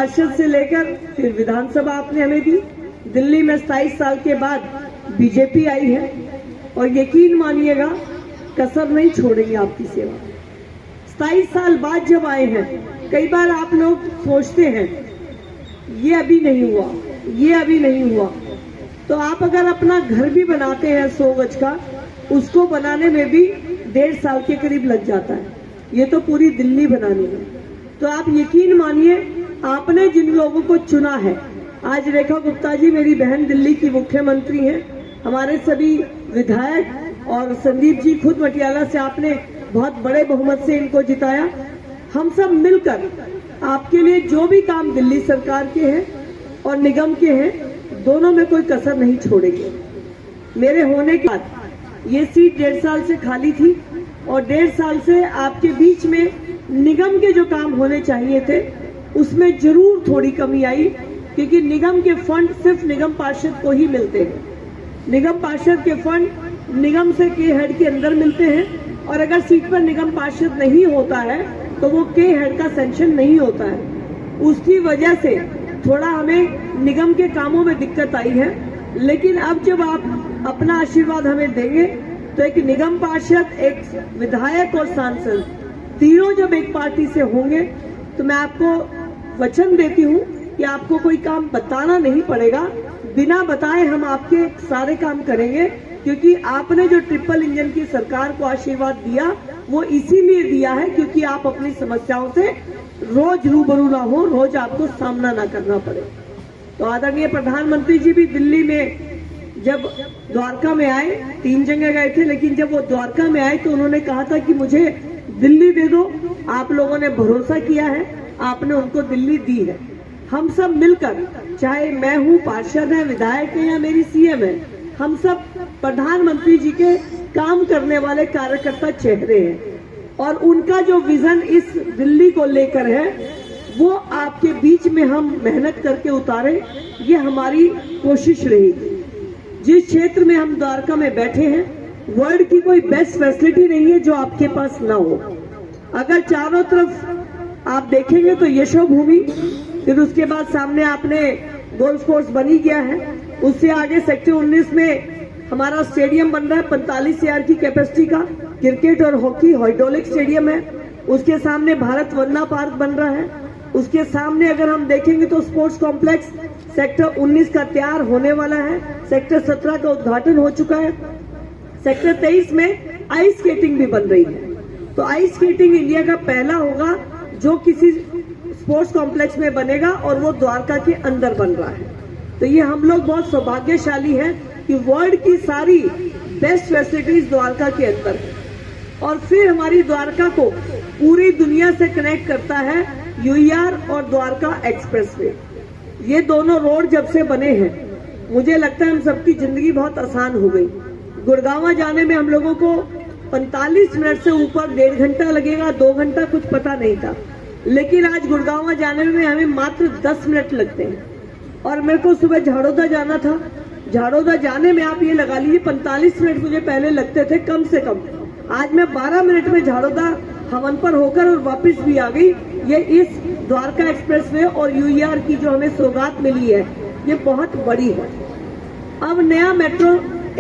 पार्षद से लेकर फिर विधानसभा आपने हमें दी। दिल्ली में 27 साल के बाद बीजेपी आई है और यकीन मानिएगा कसर नहीं छोड़ेंगे आपकी सेवा। 27 साल बाद जब आए हैं, कई बार आप लोग सोचते हैं ये अभी नहीं हुआ, ये अभी नहीं हुआ, तो आप अगर अपना घर भी बनाते हैं 100 गज का, उसको बनाने में भी 1.5 साल के करीब लग जाता है। ये तो पूरी दिल्ली बनानी है। तो आप यकीन मानिए, आपने जिन लोगों को चुना है, आज रेखा गुप्ता जी मेरी बहन दिल्ली की मुख्यमंत्री हैं, हमारे सभी विधायक और संदीप जी खुद मटियाला से आपने बहुत बड़े बहुमत से इनको जिताया। हम सब मिलकर आपके लिए जो भी काम दिल्ली सरकार के हैं और निगम के हैं, दोनों में कोई कसर नहीं छोड़ेंगे। मेरे होने के बाद ये सीट 1.5 साल से खाली थी और 1.5 साल से आपके बीच में निगम के जो काम होने चाहिए थे उसमें जरूर थोड़ी कमी आई, क्योंकि निगम के फंड सिर्फ निगम पार्षद को ही मिलते हैं। निगम पार्षद के फंड निगम से के हेड के अंदर मिलते हैं और अगर सीट पर निगम पार्षद नहीं होता है तो वो के हेड का सैंक्शन नहीं होता है। उसकी वजह से थोड़ा हमें निगम के कामों में दिक्कत आई है। लेकिन अब जब आप अपना आशीर्वाद हमें देंगे तो एक निगम पार्षद, एक विधायक और सांसद तीनों जब एक पार्टी से होंगे तो मैं आपको वचन देती हूँ कि आपको कोई काम बताना नहीं पड़ेगा। बिना बताए हम आपके सारे काम करेंगे, क्योंकि आपने जो ट्रिपल इंजन की सरकार को आशीर्वाद दिया वो इसीलिए दिया है क्योंकि आप अपनी समस्याओं से रोज रूबरू ना हो, रोज आपको सामना ना करना पड़े। तो आदरणीय प्रधानमंत्री जी भी दिल्ली में जब द्वारका में आए, 3 जगह गए थे, लेकिन जब वो द्वारका में आए तो उन्होंने कहा था कि मुझे दिल्ली दे दो। आप लोगों ने भरोसा किया है, आपने उनको दिल्ली दी है। हम सब मिलकर, चाहे मैं हूँ, पार्षद है, विधायक है या मेरी सीएम है, हम सब प्रधानमंत्री जी के काम करने वाले कार्यकर्ता चेहरे हैं और उनका जो विजन इस दिल्ली को लेकर है वो आपके बीच में हम मेहनत करके उतारें, ये हमारी कोशिश रहेगी। जिस क्षेत्र में हम द्वारका में बैठे हैं, वर्ल्ड की कोई बेस्ट फैसिलिटी नहीं है जो आपके पास ना हो। अगर चारों तरफ आप देखेंगे तो यशोभूमि, फिर उसके बाद सामने आपने गोल्फ कोर्स बनी गया है, उससे आगे सेक्टर 19 में हमारा स्टेडियम बन रहा है 45,000 की कैपेसिटी का, क्रिकेट और हॉकी हाइड्रोलिक स्टेडियम है। उसके सामने भारत वंदना पार्क बन रहा है। उसके सामने अगर हम देखेंगे तो स्पोर्ट्स कॉम्प्लेक्स सेक्टर 19 का तैयार होने वाला है। सेक्टर 17 का उद्घाटन हो चुका है। सेक्टर 23 में आइस स्केटिंग भी बन रही है। तो आइस स्केटिंग इंडिया का पहला होगा जो किसी स्पोर्ट्स कॉम्प्लेक्स में बनेगा और वो द्वारका के अंदर बन रहा है। तो ये हम लोग बहुत सौभाग्यशाली हैं कि वर्ल्ड की सारी बेस्ट फैसिलिटीज द्वारका के अंदर है। और फिर हमारी द्वारका को पूरी दुनिया से कनेक्ट करता है यूईआर और द्वारका एक्सप्रेसवे। ये दोनों रोड जब से बने हैं, मुझे लगता है हम सबकी जिंदगी बहुत आसान हो गई। गुड़गांव जाने में हम लोगों को 45 मिनट से ऊपर 1.5 घंटा लगेगा, 2 घंटा कुछ पता नहीं था, लेकिन आज गुड़गांव जाने में हमें मात्र 10 मिनट लगते हैं। और मेरे को सुबह झाड़ोदा जाना था, झाड़ोदा जाने में आप ये लगा लीजिए 45 मिनट मुझे पहले लगते थे कम से कम। आज मैं 12 मिनट में झाड़ोदा हवन पर होकर और वापस भी आ गई। ये इस द्वारका एक्सप्रेसवे और यूईआर की जो हमें सौगात मिली है, ये बहुत बड़ी है। अब नया मेट्रो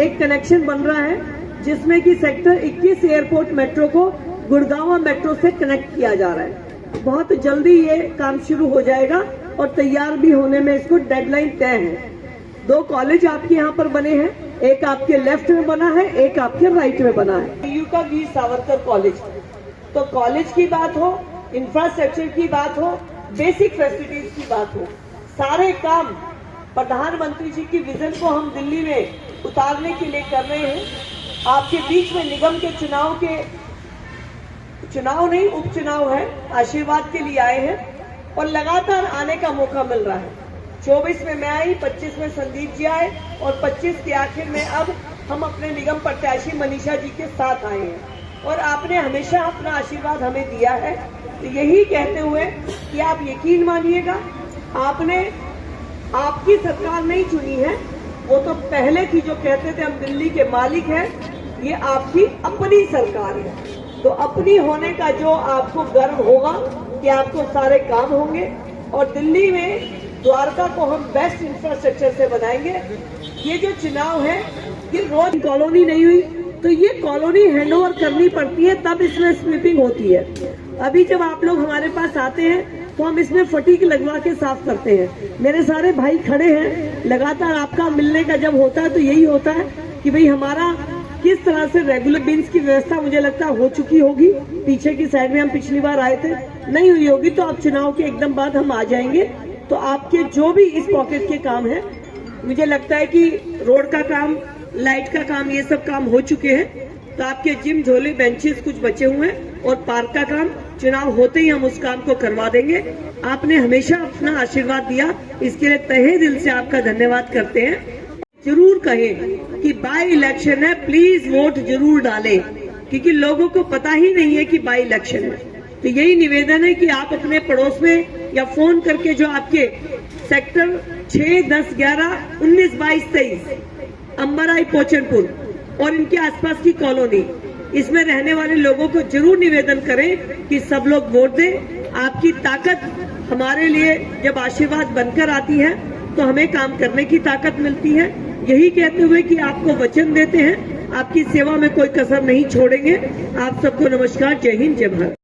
एक कनेक्शन बन रहा है जिसमें कि सेक्टर 21 एयरपोर्ट मेट्रो को गुड़गांव मेट्रो से कनेक्ट किया जा रहा है। बहुत जल्दी ये काम शुरू हो जाएगा और तैयार भी होने में इसको डेडलाइन तय है। 2 कॉलेज आपके यहाँ पर बने हैं, एक आपके लेफ्ट में बना है, एक आपके राइट में बना है। यू का वीर सावरकर कॉलेज। तो कॉलेज की बात हो, इंफ्रास्ट्रक्चर की बात हो, बेसिक फैसिलिटीज की बात हो, सारे काम प्रधानमंत्री जी की विजन को हम दिल्ली में उतारने के लिए कर रहे हैं। आपके बीच में निगम के चुनाव नहीं, उपचुनाव है, आशीर्वाद के लिए आए हैं और लगातार आने का मौका मिल रहा है। 24 में मैं आई, 25 में संदीप जी आए और 25 के आखिर में अब हम अपने निगम प्रत्याशी मनीषा जी के साथ आए हैं। और आपने हमेशा अपना आशीर्वाद हमें दिया है। तो यही कहते हुए कि आप यकीन मानिएगा, आपने आपकी सरकार नहीं चुनी है, वो तो पहले की जो कहते थे हम दिल्ली के मालिक हैं, ये आपकी अपनी सरकार है। तो अपनी होने का जो आपको गर्व होगा कि आपको सारे काम होंगे। और दिल्ली में द्वारका को हम बेस्ट इंफ्रास्ट्रक्चर से बनाएंगे। ये जो चुनाव है, ये रोज कॉलोनी नहीं हुई तो ये कॉलोनी हैंडओवर करनी पड़ती है, तब इसमें स्वीपिंग होती है। अभी जब आप लोग हमारे पास आते हैं तो हम इसमें फटीक लगवा के साफ करते हैं। मेरे सारे भाई खड़े हैं, लगातार आपका मिलने का जब होता है तो यही होता है कि भाई हमारा किस तरह से रेगुलर बिन्स की व्यवस्था मुझे लगता है हो चुकी होगी। पीछे की साइड में हम पिछली बार आए थे, नहीं हुई होगी तो अब चुनाव के एकदम बाद हम आ जाएंगे। तो आपके जो भी इस पॉकेट के काम है, मुझे लगता है कि रोड का काम, लाइट का काम, ये सब काम हो चुके हैं। तो आपके जिम, झोले, बेंचेस कुछ बचे हुए हैं और पार्क का काम चुनाव होते ही हम उस काम को करवा देंगे। आपने हमेशा अपना आशीर्वाद दिया, इसके लिए तहे दिल से आपका धन्यवाद करते हैं। जरूर कहें कि बाई इलेक्शन है, प्लीज वोट जरूर डालें, क्योंकि लोगों को पता ही नहीं है कि बाई इलेक्शन है। तो यही निवेदन है कि आप अपने पड़ोस में या फोन करके जो आपके सेक्टर 6, 10, 11, 19, 22, 23 अंबराई, पोचनपुर और इनके आसपास की कॉलोनी, इसमें रहने वाले लोगों को जरूर निवेदन करें कि सब लोग वोट दें। आपकी ताकत हमारे लिए जब आशीर्वाद बनकर आती है तो हमें काम करने की ताकत मिलती है। यही कहते हुए कि आपको वचन देते हैं, आपकी सेवा में कोई कसर नहीं छोड़ेंगे। आप सबको नमस्कार, जय हिंद, जय भारत।